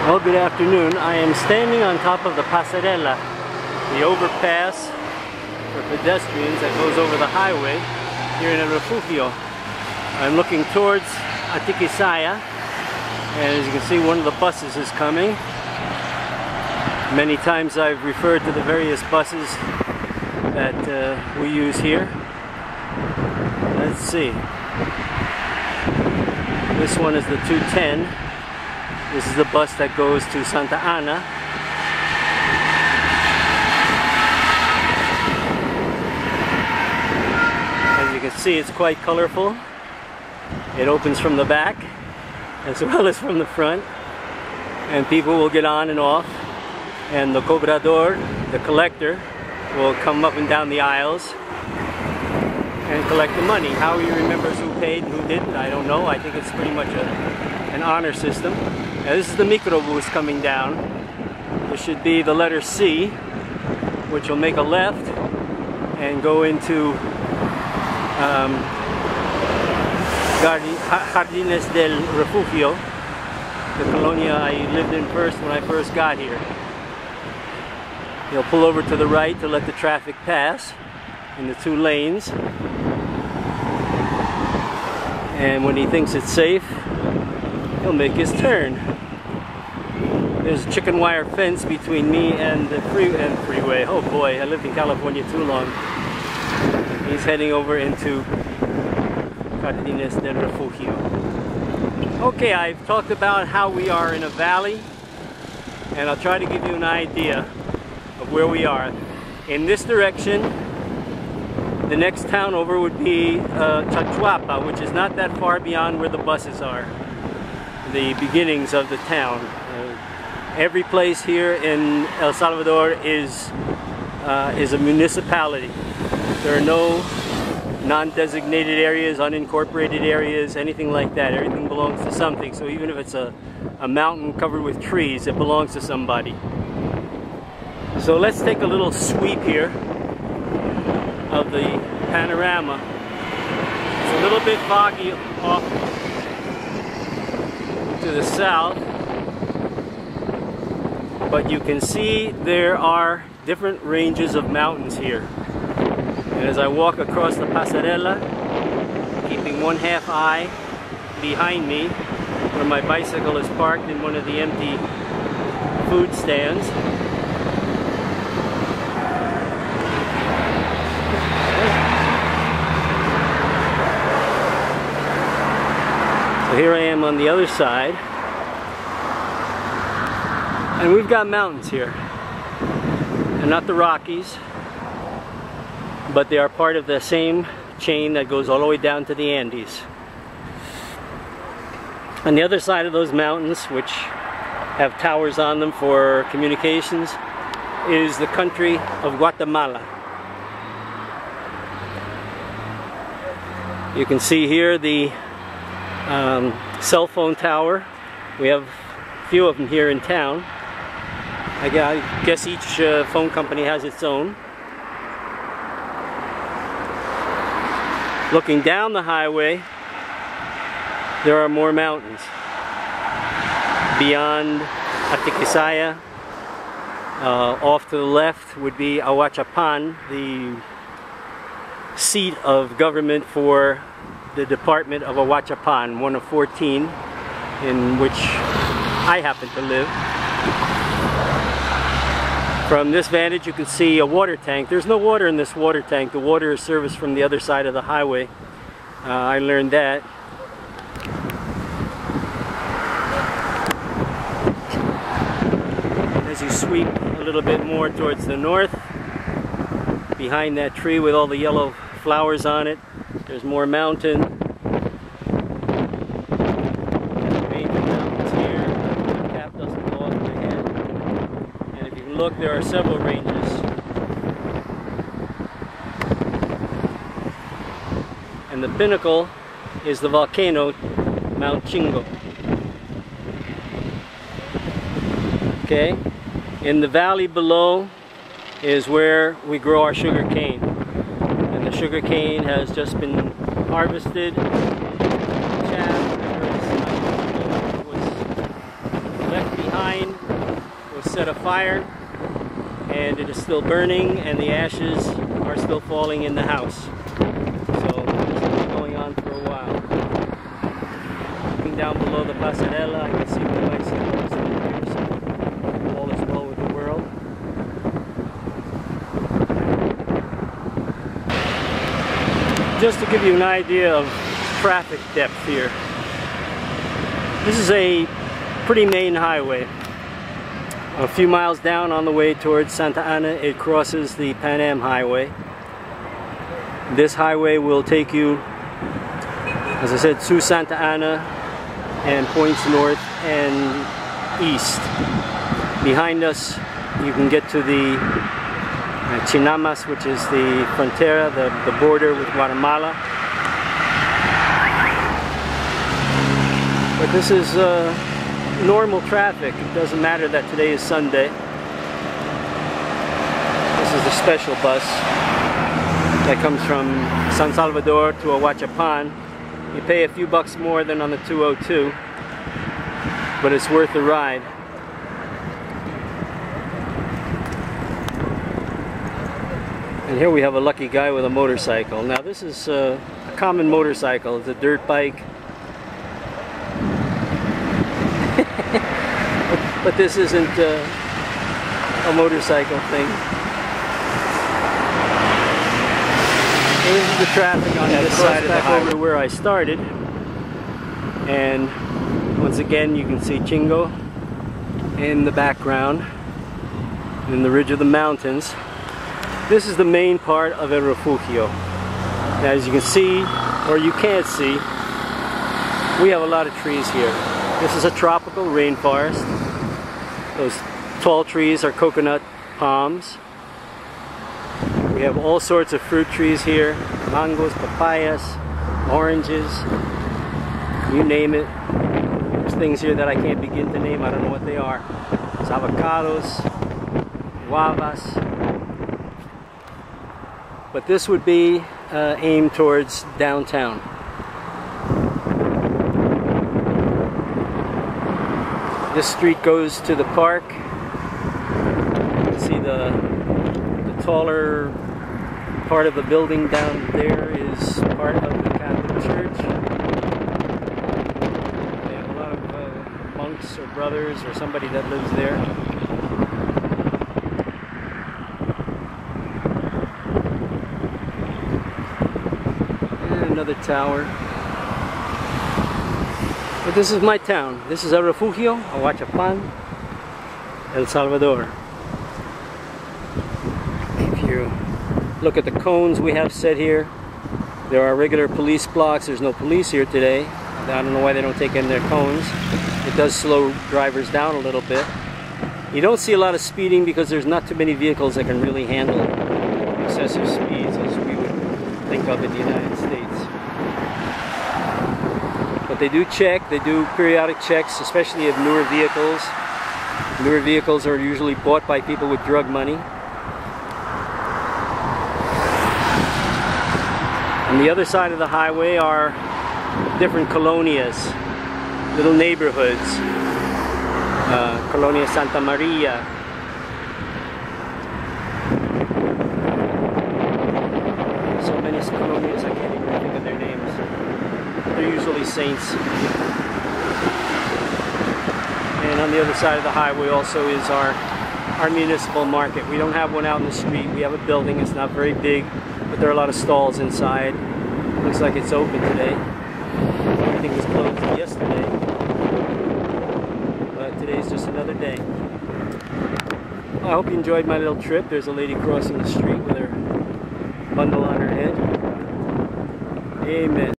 Well, good afternoon. I am standing on top of the Pasarela, the overpass for pedestrians that goes over the highway here in Refugio. I'm looking towards Atikisaya, and as you can see, one of the buses is coming. Many times I've referred to the various buses that we use here. Let's see. This one is the 210. This is the bus that goes to Santa Ana. As you can see, it's quite colorful. It opens from the back as well as from the front, and people will get on and off, and the cobrador, the collector, will come up and down the aisles and collect the money. How he remembers who paid and who didn't, I don't know. I think it's pretty much an honor system. Now, this is the microbus coming down. This should be the letter C, which will make a left and go into Jardines del Refugio, the colonia I lived in first when I first got here. He'll pull over to the right to let the traffic pass in the two lanes. And when he thinks it's safe, he'll make his turn. There's a chicken wire fence between me and the freeway. Oh boy, I lived in California too long. He's heading over into Jardines del Refugio. Okay, I've talked about how we are in a valley, and I'll try to give you an idea of where we are. In this direction, the next town over would be Chachuapa, which is not that far beyond where the buses are, the beginnings of the town. Every place here in El Salvador is a municipality. There are no non-designated areas, unincorporated areas, anything like that. Everything belongs to something. So even if it's a mountain covered with trees, it belongs to somebody. So let's take a little sweep here of the panorama. It's a little bit foggy off to the south, but you can see there are different ranges of mountains here. And as I walk across the Pasarela, keeping one half eye behind me, where my bicycle is parked in one of the empty food stands, so here I am on the other side, and we've got mountains here. They're not the Rockies, but they are part of the same chain that goes all the way down to the Andes. On the other side of those mountains, which have towers on them for communications, is the country of Guatemala. You can see here the cell phone tower. We have a few of them here in town. I guess each phone company has its own. Looking down the highway, there are more mountains. Beyond Atikisaya, off to the left would be Ahuachapan, the seat of government for the department of Ahuachapan, one of 14 in which I happen to live. From this vantage you can see a water tank. There's no water in this water tank. The water is serviced from the other side of the highway. I learned that. As you sweep a little bit more towards the north, behind that tree with all the yellow flowers on it, there's more mountain. Mountains here. The cap doesn't go off my head. And if you can look, there are several ranges. And the pinnacle is the volcano, Mount Chingo. Okay? In the valley below is where we grow our sugar cane. And the sugar cane has just been harvested. Chaff was left behind behind was set afire, and it is still burning, and the ashes are still falling in the house. So this has been going on for a while. Looking down below the Pasarela, I can see the bicycles and all is well with the world. Just to give you an idea of traffic depth here. This is a pretty main highway. A few miles down on the way towards Santa Ana, it crosses the Pan Am Highway. This highway will take you, as I said, to Santa Ana and points north and east. Behind us, you can get to the Chinamas, which is the frontera, the border with Guatemala. But this is normal traffic. It doesn't matter that today is Sunday. This is a special bus that comes from San Salvador to Ahuachapan. You pay a few bucks more than on the 202, but it's worth the ride. And here we have a lucky guy with a motorcycle. Now this is a common motorcycle. It's a dirt bike. But this isn't a motorcycle thing. This is the traffic on this side of the highway over to where I started. And once again you can see Chingo in the background in the ridge of the mountains. This is the main part of El Refugio. Now, as you can see, or you can't see, we have a lot of trees here. This is a tropical rainforest. Those tall trees are coconut palms. We have all sorts of fruit trees here. Mangoes, papayas, oranges, you name it. There's things here that I can't begin to name. I don't know what they are. There's avocados, guavas. But this would be aimed towards downtown. This street goes to the park. You can see the taller part of the building down there is part of the Catholic Church. They have a lot of monks or brothers or somebody that lives there. Another tower. But this is my town. This is El Refugio, Ahuachapan, El Salvador. If you look at the cones we have set here, there are regular police blocks. There's no police here today. I don't know why they don't take in their cones. It does slow drivers down a little bit. You don't see a lot of speeding because there's not too many vehicles that can really handle excessive speeds as we would think of in the United States. But they do check, they do periodic checks, especially of newer vehicles. Newer vehicles are usually bought by people with drug money. On the other side of the highway are different colonias, little neighborhoods. Colonia Santa Maria. So many colonias, I can't even think of their names. They're usually saints. And on the other side of the highway also is our municipal market. We don't have one out in the street. We have a building. It's not very big, but there are a lot of stalls inside. Looks like it's open today. Everything was closed yesterday. But today's just another day. Well, I hope you enjoyed my little trip. There's a lady crossing the street with her bundle on her head. Amen.